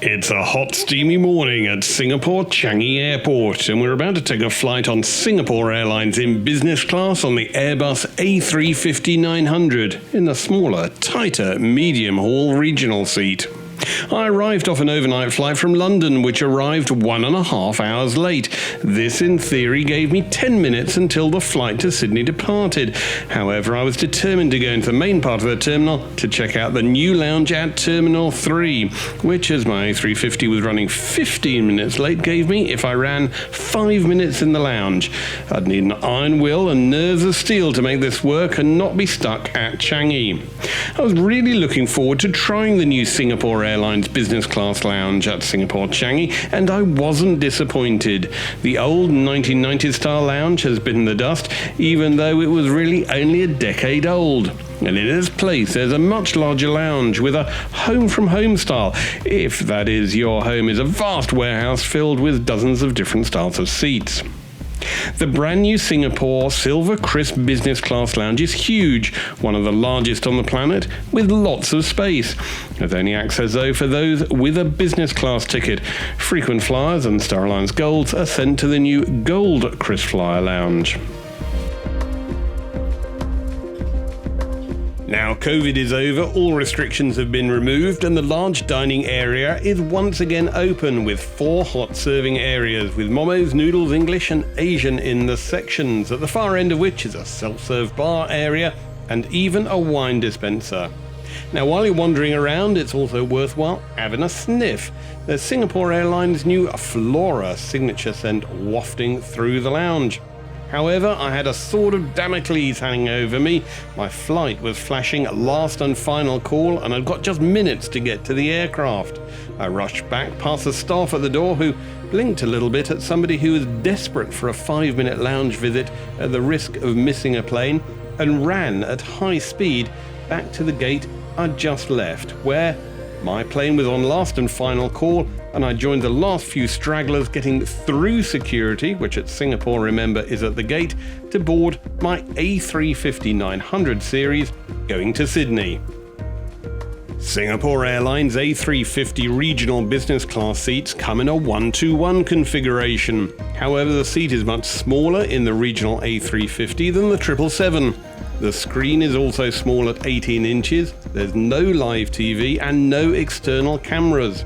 It's a hot, steamy morning at Singapore Changi Airport, and we're about to take a flight on Singapore Airlines in business class on the Airbus A350-900 in the smaller, tighter, medium-haul regional seat. I arrived off an overnight flight from London, which arrived 1.5 hours late. This, in theory, gave me 10 minutes until the flight to Sydney departed. However, I was determined to go into the main part of the terminal to check out the new lounge at Terminal 3, which, as my A350 was running 15 minutes late, gave me, if I ran, 5 minutes in the lounge. I'd need an iron will and nerves of steel to make this work and not be stuck at Changi. I was really looking forward to trying the new Singapore Airlines Business Class lounge at Singapore Changi, and I wasn't disappointed. The old 1990s style lounge has bitten the dust, even though it was really only a decade old. And in its place, there's a much larger lounge with a home-from-home style, if that is, your home is a vast warehouse filled with dozens of different styles of seats. The brand new Singapore SilverKris Business Class lounge is huge, one of the largest on the planet, with lots of space. There's only access though for those with a business class ticket. Frequent flyers and Star Alliance Golds are sent to the new Gold KrisFlyer lounge. Now COVID is over, all restrictions have been removed, and the large dining area is once again open with 4 hot serving areas with momos, noodles, English and Asian in the sections, at the far end of which is a self-serve bar area and even a wine dispenser. Now while you're wandering around, it's also worthwhile having a sniff. There's Singapore Airlines' new Flora signature scent wafting through the lounge. However, I had a sword of Damocles hanging over me. My flight was flashing last and final call, and I'd got just minutes to get to the aircraft. I rushed back past the staff at the door, who blinked a little bit at somebody who was desperate for a 5-minute lounge visit at the risk of missing a plane, and ran at high speed back to the gate I'd just left, where my plane was on last and final call, and I joined the last few stragglers getting through security, which at Singapore, remember, is at the gate, to board my A350-900 series going to Sydney. Singapore Airlines A350 regional business class seats come in a 1-to-1 configuration. However, the seat is much smaller in the regional A350 than the 777. The screen is also small at 18 inches, there's no live TV and no external cameras.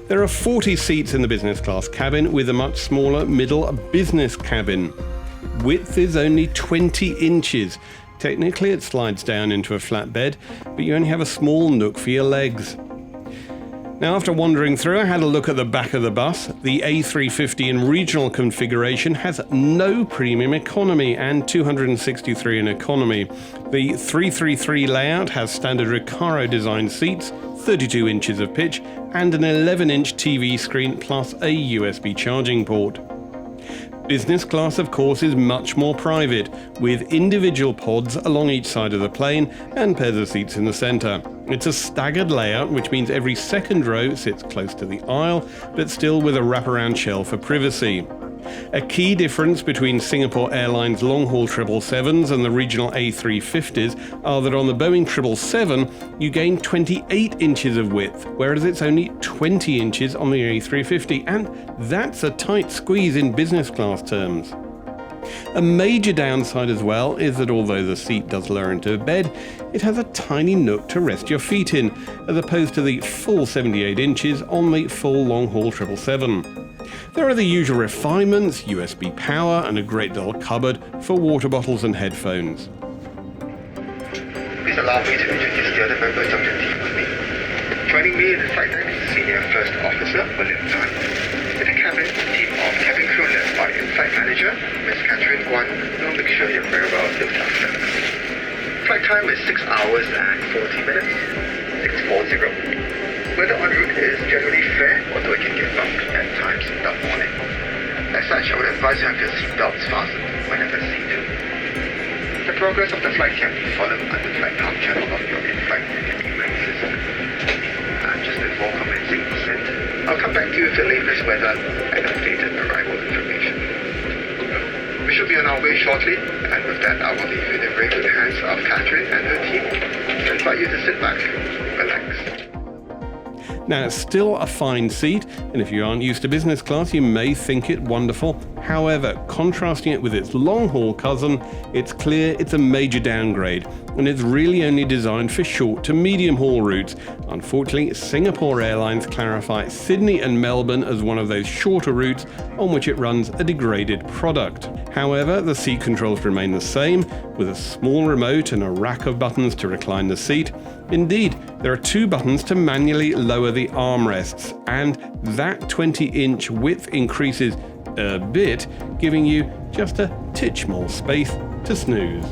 There are 40 seats in the business class cabin with a much smaller middle business cabin. Width is only 20 inches. Technically it slides down into a flat bed, but you only have a small nook for your legs. Now, after wandering through, I had a look at the back of the bus. The A350 in regional configuration has no premium economy and 263 in economy. The 333 layout has standard Recaro design seats, 32 inches of pitch, and an 11-inch TV screen plus a USB charging port. Business class, of course, is much more private, with individual pods along each side of the plane and pairs of seats in the centre. It's a staggered layout, which means every second row sits close to the aisle, but still with a wraparound shell for privacy. A key difference between Singapore Airlines long-haul 777s and the regional A350s are that on the Boeing 777 you gain 28 inches of width, whereas it's only 20 inches on the A350, and that's a tight squeeze in business class terms. A major downside as well is that although the seat does lower into a bed, it has a tiny nook to rest your feet in, as opposed to the full 78 inches on the full long-haul 777. There are the usual refinements, USB power, and a great little cupboard for water bottles and headphones. Please allow me to introduce the other members of the team with me. Joining me in the flight deck is Senior First Officer William Tan. In the cabin, a team of cabin crew led by in-flight manager, Ms. Catherine Guan, will make sure you're very well looked after. Flight time is 6 hours and 40 minutes, 640. Weather en route is generally fair, although it can get bumpy at times in the morning. As such, I would advise you have your seatbelts fastened whenever seated. The progress of the flight can be followed under flight path channel of your in-flight email system. And just before commencing descent, I'll come back to you with the latest weather and updated arrival information. We should be on our way shortly, and with that I will leave you in the very good hands of Catherine and her team to invite you to sit back, relax. Now, it's still a fine seat, and if you aren't used to business class, you may think it wonderful. However, contrasting it with its long-haul cousin, it's clear it's a major downgrade, and it's really only designed for short to medium-haul routes. Unfortunately, Singapore Airlines clarify Sydney and Melbourne as one of those shorter routes on which it runs a degraded product. However, the seat controls remain the same, with a small remote and a rack of buttons to recline the seat. Indeed, there are 2 buttons to manually lower the armrests, and that 20-inch width increases a bit, giving you just a titch more space to snooze.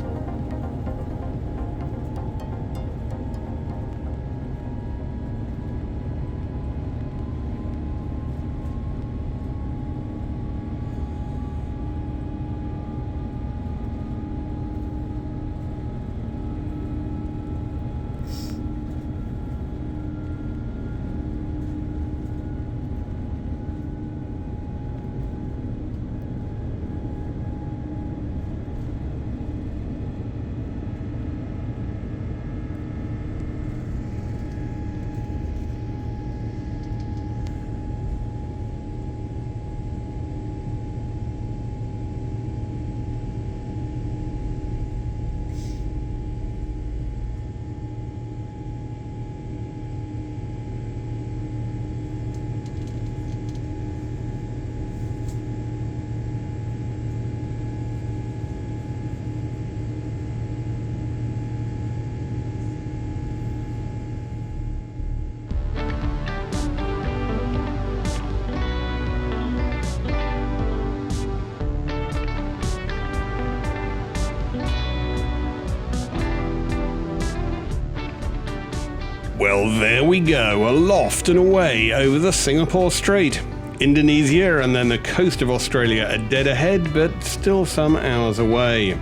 Well, there we go, aloft and away over the Singapore Strait. Indonesia and then the coast of Australia are dead ahead, but still some hours away.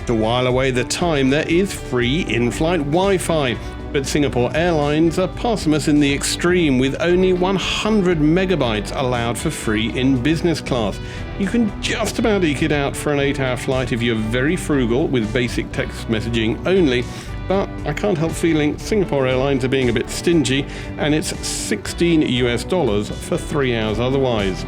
To while away the time, there is free in-flight Wi-Fi, but Singapore Airlines are parsimonious in the extreme, with only 100 megabytes allowed for free in business class. You can just about eke it out for an 8-hour flight if you're very frugal with basic text messaging only, but I can't help feeling Singapore Airlines are being a bit stingy, and it's $16 for 3 hours otherwise.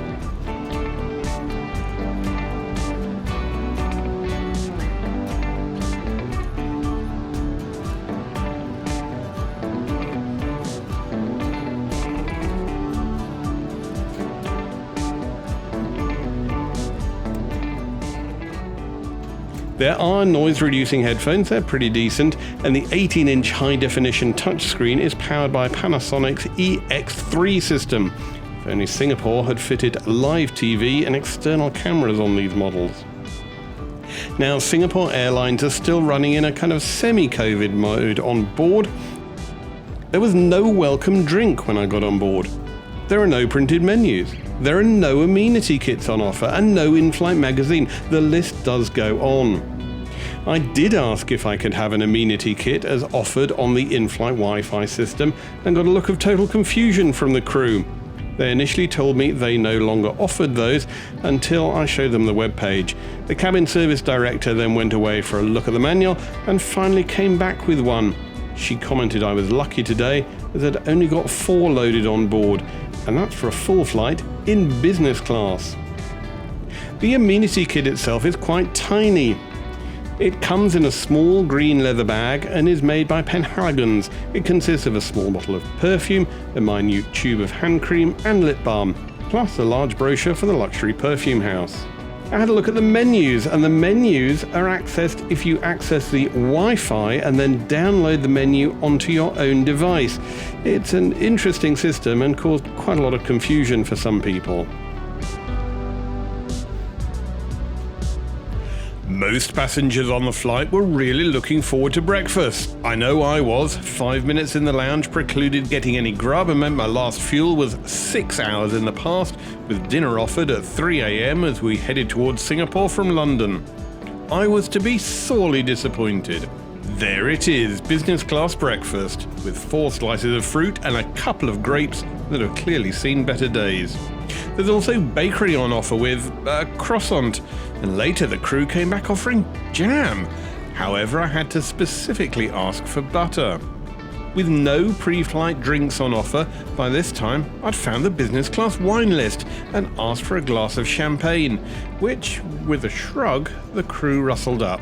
There are noise-reducing headphones, they're pretty decent, and the 18-inch high-definition touchscreen is powered by Panasonic's EX3 system. If only Singapore had fitted live TV and external cameras on these models. Now, Singapore Airlines are still running in a kind of semi-COVID mode on board. There was no welcome drink when I got on board. There are no printed menus. There are no amenity kits on offer and no in-flight magazine. The list does go on. I did ask if I could have an amenity kit as offered on the in-flight Wi-Fi system and got a look of total confusion from the crew. They initially told me they no longer offered those until I showed them the webpage. The cabin service director then went away for a look at the manual and finally came back with one. She commented I was lucky today as I'd only got 4 loaded on board, and that's for a full flight in business class. The amenity kit itself is quite tiny. It comes in a small green leather bag and is made by Penhaligon's. It consists of a small bottle of perfume, a minute tube of hand cream and lip balm, plus a large brochure for the luxury perfume house. I had a look at the menus, and the menus are accessed if you access the Wi-Fi and then download the menu onto your own device. It's an interesting system and caused quite a lot of confusion for some people. Most passengers on the flight were really looking forward to breakfast. I know I was. 5 minutes in the lounge precluded getting any grub and meant my last fuel was 6 hours in the past, with dinner offered at 3 a.m. as we headed towards Singapore from London. I was to be sorely disappointed. There it is, business class breakfast, with 4 slices of fruit and a couple of grapes that have clearly seen better days. There's also bakery on offer with a croissant, and later the crew came back offering jam. However, I had to specifically ask for butter. with no pre-flight drinks on offer. By this time, I'd found the business class wine list and asked for a glass of champagne, which, with a shrug, the crew rustled up.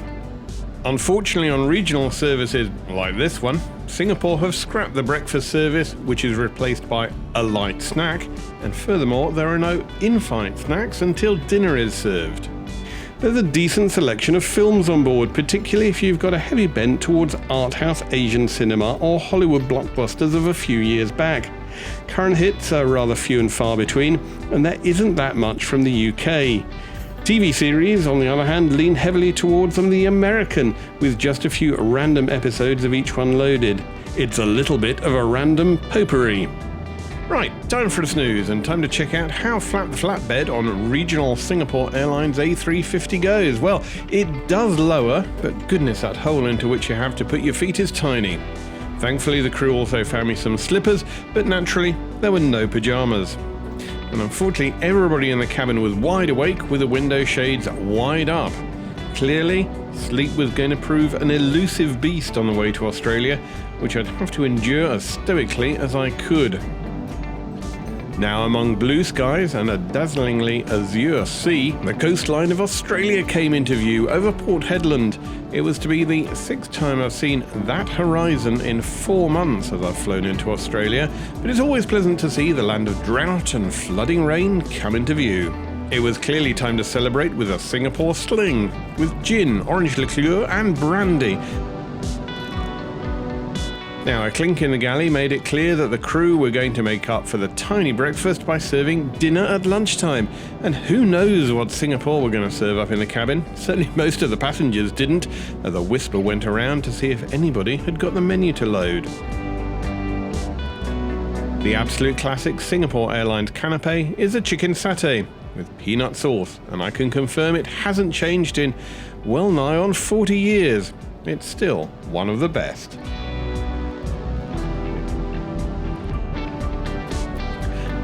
Unfortunately, on regional services like this one, Singapore have scrapped the breakfast service, which is replaced by a light snack, and furthermore, there are no in-flight snacks until dinner is served. There's a decent selection of films on board, particularly if you've got a heavy bent towards art house Asian cinema or Hollywood blockbusters of a few years back. Current hits are rather few and far between, and there isn't that much from the UK. TV series, on the other hand, lean heavily towards the American, with just a few random episodes of each one loaded. It's a little bit of a random potpourri. Right, time for a snooze and time to check out how flat the flatbed on regional Singapore Airlines A350 goes. Well, it does lower, but goodness, that hole into which you have to put your feet is tiny. Thankfully, the crew also found me some slippers, but naturally, there were no pyjamas. And unfortunately, everybody in the cabin was wide awake with the window shades wide up. Clearly, sleep was going to prove an elusive beast on the way to Australia, which I'd have to endure as stoically as I could. Now among blue skies and a dazzlingly azure sea, the coastline of Australia came into view over Port Hedland. It was to be the 6th time I've seen that horizon in 4 months as I've flown into Australia, but it's always pleasant to see the land of drought and flooding rain come into view. It was clearly time to celebrate with a Singapore sling, with gin, orange liqueur and brandy. Now, a clink in the galley made it clear that the crew were going to make up for the tiny breakfast by serving dinner at lunchtime. And who knows what Singapore were going to serve up in the cabin? Certainly most of the passengers didn't, as a whisper went around to see if anybody had got the menu to load. The absolute classic Singapore Airlines canapé is a chicken satay with peanut sauce, and I can confirm it hasn't changed in well nigh on 40 years. It's still one of the best.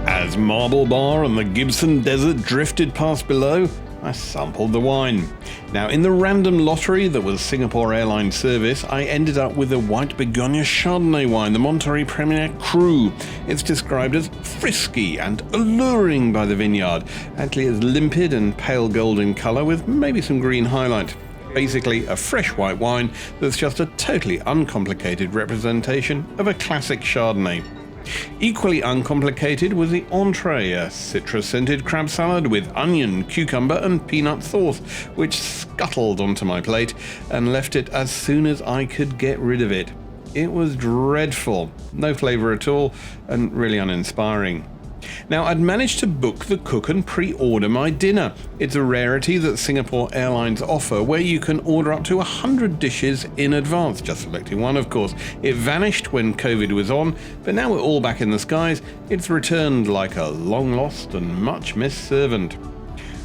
As Marble Bar and the Gibson Desert drifted past below, I sampled the wine. Now, in the random lottery that was Singapore Airlines service, I ended up with the White Begonia Chardonnay wine, the Monterey Premier Cru. It's described as frisky and alluring by the vineyard, actually as limpid and pale gold in colour with maybe some green highlight. Basically, a fresh white wine that's just a totally uncomplicated representation of a classic Chardonnay. Equally uncomplicated was the entree, a citrus-scented crab salad with onion, cucumber and peanut sauce, which scuttled onto my plate and left it as soon as I could get rid of it. It was dreadful, no flavour at all, and really uninspiring. Now, I'd managed to book the cook and pre-order my dinner. It's a rarity that Singapore Airlines offer, where you can order up to 100 dishes in advance, just selecting one, of course. It vanished when COVID was on, but now we're all back in the skies. It's returned like a long-lost and much-missed servant.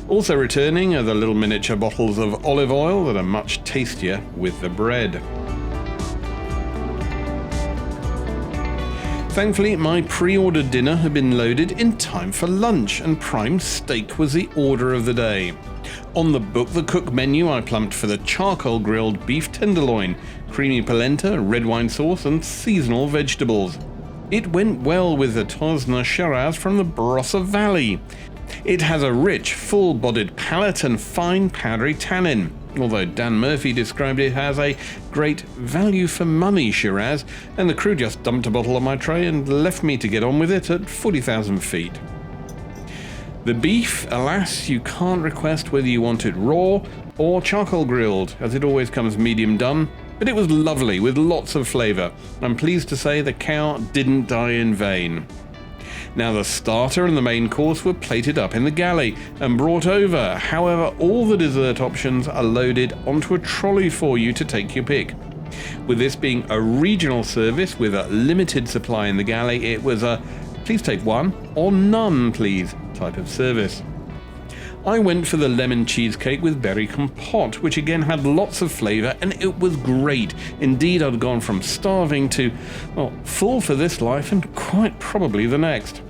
Also returning are the little miniature bottles of olive oil that are much tastier with the bread. Thankfully, my pre-ordered dinner had been loaded in time for lunch, and prime steak was the order of the day. On the book the cook menu, I plumped for the charcoal grilled beef tenderloin, creamy polenta, red wine sauce and seasonal vegetables. It went well with the Tosna Shiraz from the Barossa Valley. It has a rich, full-bodied palate and fine powdery tannin, although Dan Murphy described it as a great value-for-money Shiraz, and the crew just dumped a bottle on my tray and left me to get on with it at 40,000 feet. The beef, alas, you can't request whether you want it raw or charcoal grilled, as it always comes medium done, but it was lovely with lots of flavour. I'm pleased to say the cow didn't die in vain. Now, the starter and the main course were plated up in the galley and brought over. However, all the dessert options are loaded onto a trolley for you to take your pick. With this being a regional service with a limited supply in the galley, it was a please take one or none please type of service. I went for the lemon cheesecake with berry compote, which again had lots of flavour, and it was great. Indeed, I'd gone from starving to, well, full for this life and quite probably the next.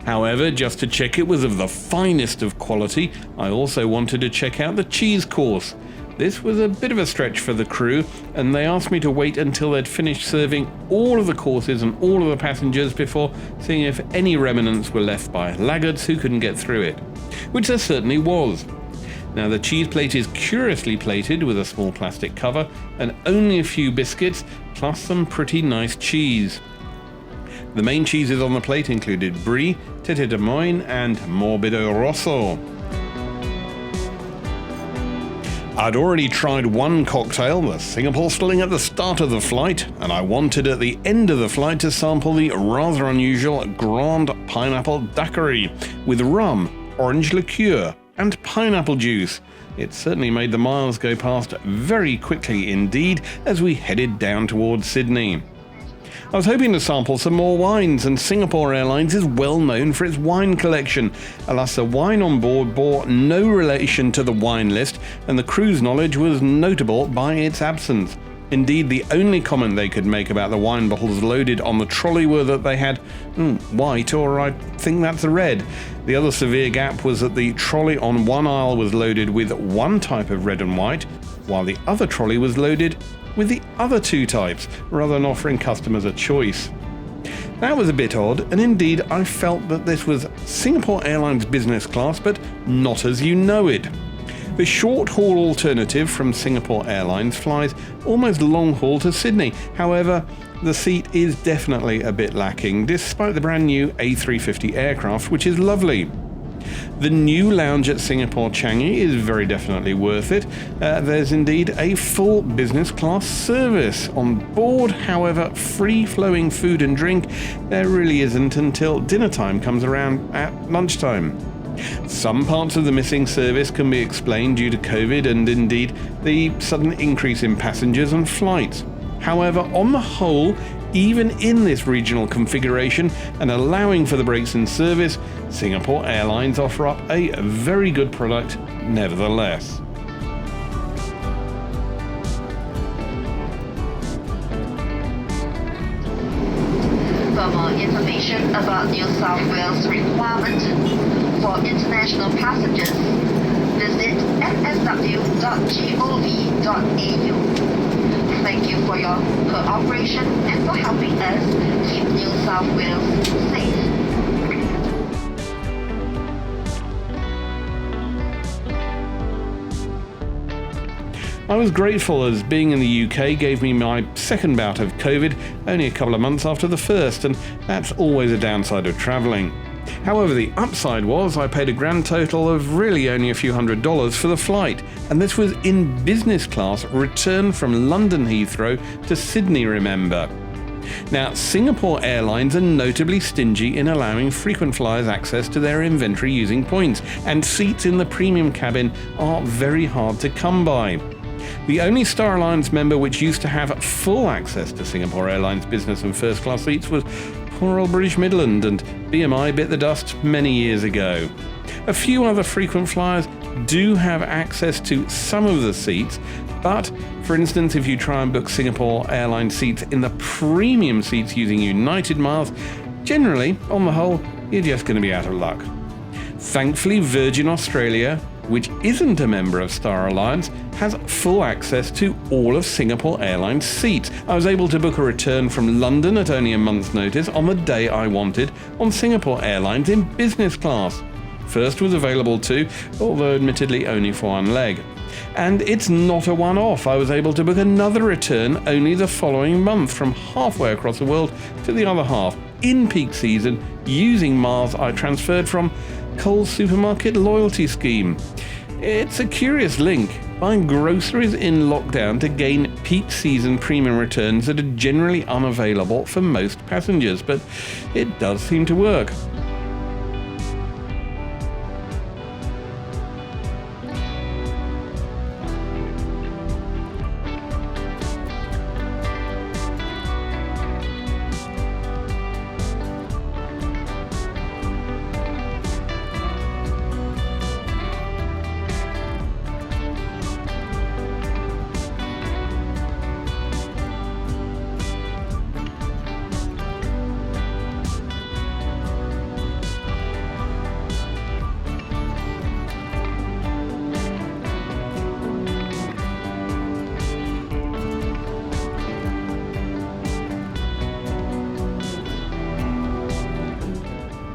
However, just to check it was of the finest of quality, I also wanted to check out the cheese course. This was a bit of a stretch for the crew, and they asked me to wait until they'd finished serving all of the courses and all of the passengers before seeing if any remnants were left by laggards who couldn't get through it, which there certainly was. Now, the cheese plate is curiously plated with a small plastic cover and only a few biscuits, plus some pretty nice cheese. The main cheeses on the plate included Brie, Tete de Moine and Morbido Rosso. I'd already tried one cocktail, the Singapore Sling, at the start of the flight, and I wanted at the end of the flight to sample the rather unusual Grand Pineapple Daiquiri with rum, orange liqueur and pineapple juice. It certainly made the miles go past very quickly indeed as we headed down towards Sydney. I was hoping to sample some more wines, and Singapore Airlines is well known for its wine collection. Alas, the wine on board bore no relation to the wine list, and the crew's knowledge was notable by its absence. Indeed, the only comment they could make about the wine bottles loaded on the trolley were that they had white, or I think that's red. The other severe gap was that the trolley on one aisle was loaded with one type of red and white, while the other trolley was loaded with the other two types, rather than offering customers a choice. That was a bit odd, and indeed I felt that this was Singapore Airlines Business Class, but not as you know it. The short-haul alternative from Singapore Airlines flies almost long-haul to Sydney. However, the seat is definitely a bit lacking, despite the brand new A350 aircraft, which is lovely. The new lounge at Singapore Changi is very definitely worth it. There's indeed a full business class service on board. However, free-flowing food and drink there really isn't until dinner time comes around at lunchtime. Some parts of the missing service can be explained due to COVID and indeed the sudden increase in passengers and flights. However, on the whole, even in this regional configuration and allowing for the breaks in service, Singapore Airlines offer up a very good product nevertheless. For more information about New South Wales requirement for international passengers, visit nsw.gov.au. Thank you for your cooperation and for helping us keep New South Wales safe. I was grateful as being in the UK gave me my second bout of COVID only a couple of months after the first, and that's always a downside of travelling. However, the upside was I paid a grand total of really only a few $100s for the flight, and this was in business class return from London Heathrow to Sydney, remember. Now, Singapore Airlines are notably stingy in allowing frequent flyers access to their inventory using points, and seats in the premium cabin are very hard to come by. The only Star Alliance member which used to have full access to Singapore Airlines business and first class seats was poor old British Midland, and BMI bit the dust many years ago. A few other frequent flyers do have access to some of the seats, but for instance, if you try and book Singapore Airlines seats in the premium seats using United Miles, generally, on the whole, you're just going to be out of luck. Thankfully, Virgin Australia, which isn't a member of Star Alliance, has full access to all of Singapore Airlines seats. I was able to book a return from London at only a month's notice on the day I wanted on Singapore Airlines in business class. First was available too, although admittedly only for one leg. And it's not a one-off. I was able to book another return only the following month from halfway across the world to the other half in peak season using miles I transferred from Coles Supermarket loyalty scheme. It's a curious link, buying groceries in lockdown to gain peak season premium returns that are generally unavailable for most passengers, but it does seem to work.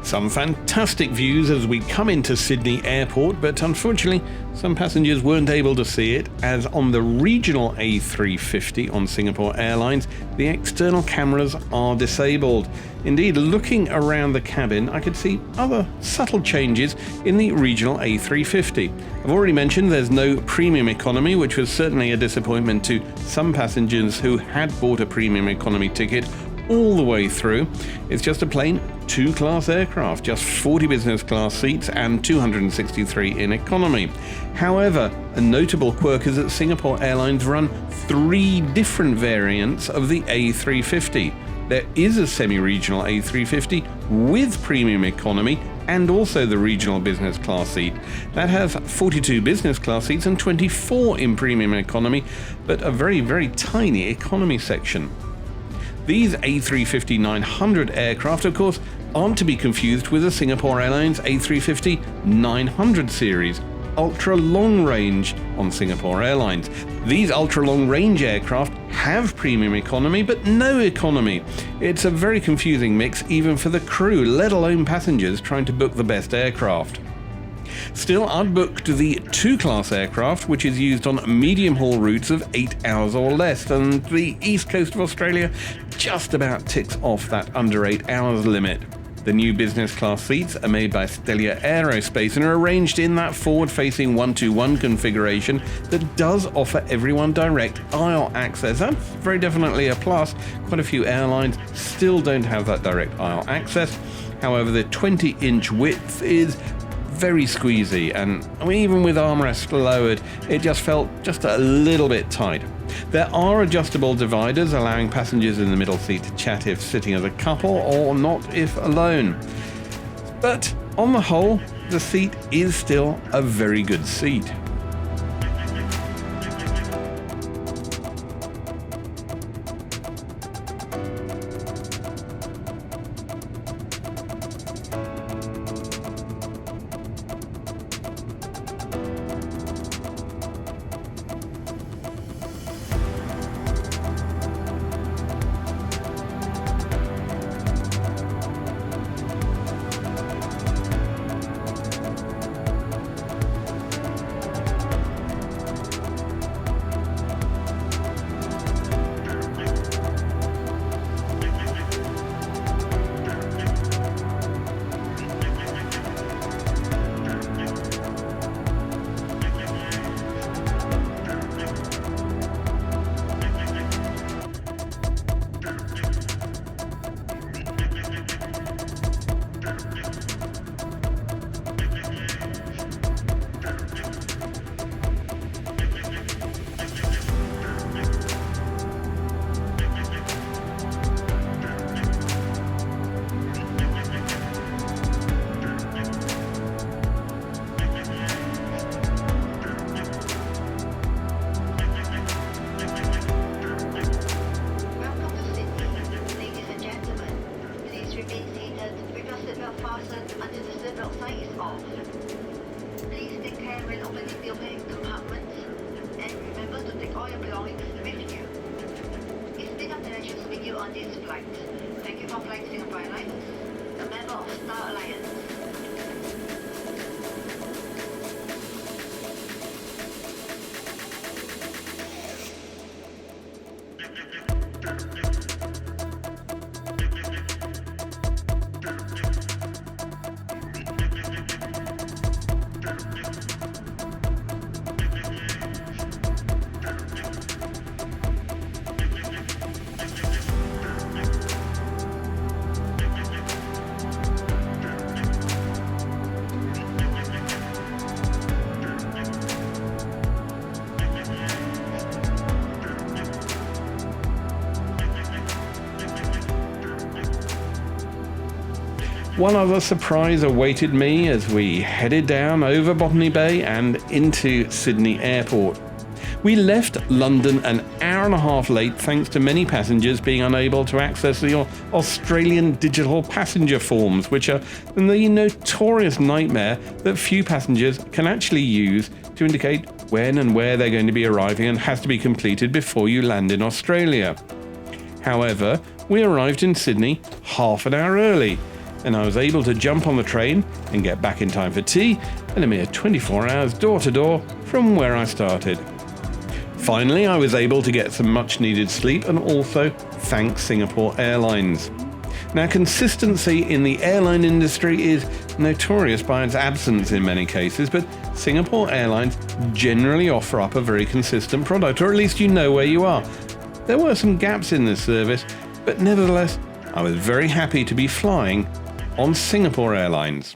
Some fantastic views as we come into Sydney Airport, but unfortunately some passengers weren't able to see it, as on the regional A350 on Singapore Airlines, the external cameras are disabled. Indeed, looking around the cabin, I could see other subtle changes in the regional A350. I've already mentioned there's no premium economy, which was certainly a disappointment to some passengers who had bought a premium economy ticket all the way through. It's just a plain two-class aircraft, just 40 business class seats and 263 in economy. However, a notable quirk is that Singapore Airlines run 3 different variants of the A350. There is a semi-regional A350 with premium economy and also the regional business class seat. That has 42 business class seats and 24 in premium economy, but a very, very tiny economy section. These A350-900 aircraft, of course, aren't to be confused with the Singapore Airlines A350-900 series, ultra-long range on Singapore Airlines. These ultra-long range aircraft have premium economy, but no economy. It's a very confusing mix even for the crew, let alone passengers trying to book the best aircraft. Still, I'd booked the 2-class aircraft, which is used on medium-haul routes of 8 hours or less, and the east coast of Australia just about ticks off that under 8 hours limit. The new business class seats are made by Stelia Aerospace and are arranged in that forward-facing 1-to-1 configuration that does offer everyone direct aisle access. That's very definitely a plus. Quite a few airlines still don't have that direct aisle access. However, the 20-inch width is very squeezy, and even with armrests lowered, it just felt just a little bit tight. There are adjustable dividers allowing passengers in the middle seat to chat if sitting as a couple or not if alone. But on the whole, the seat is still a very good seat. On this flight. Thank you for flying Singapore Airlines, a member of Star Alliance. One other surprise awaited me as we headed down over Botany Bay and into Sydney Airport. We left London an hour and a half late thanks to many passengers being unable to access the Australian digital passenger forms, which are the notorious nightmare that few passengers can actually use to indicate when and where they're going to be arriving, and has to be completed before you land in Australia. However, we arrived in Sydney half an hour early. and I was able to jump on the train and get back in time for tea in a mere 24 hours door to door from where I started. Finally, I was able to get some much needed sleep and also thank Singapore Airlines. Now, consistency in the airline industry is notorious by its absence in many cases, but Singapore Airlines generally offer up a very consistent product, or at least you know where you are. There were some gaps in this service, but nevertheless, I was very happy to be flying on Singapore Airlines.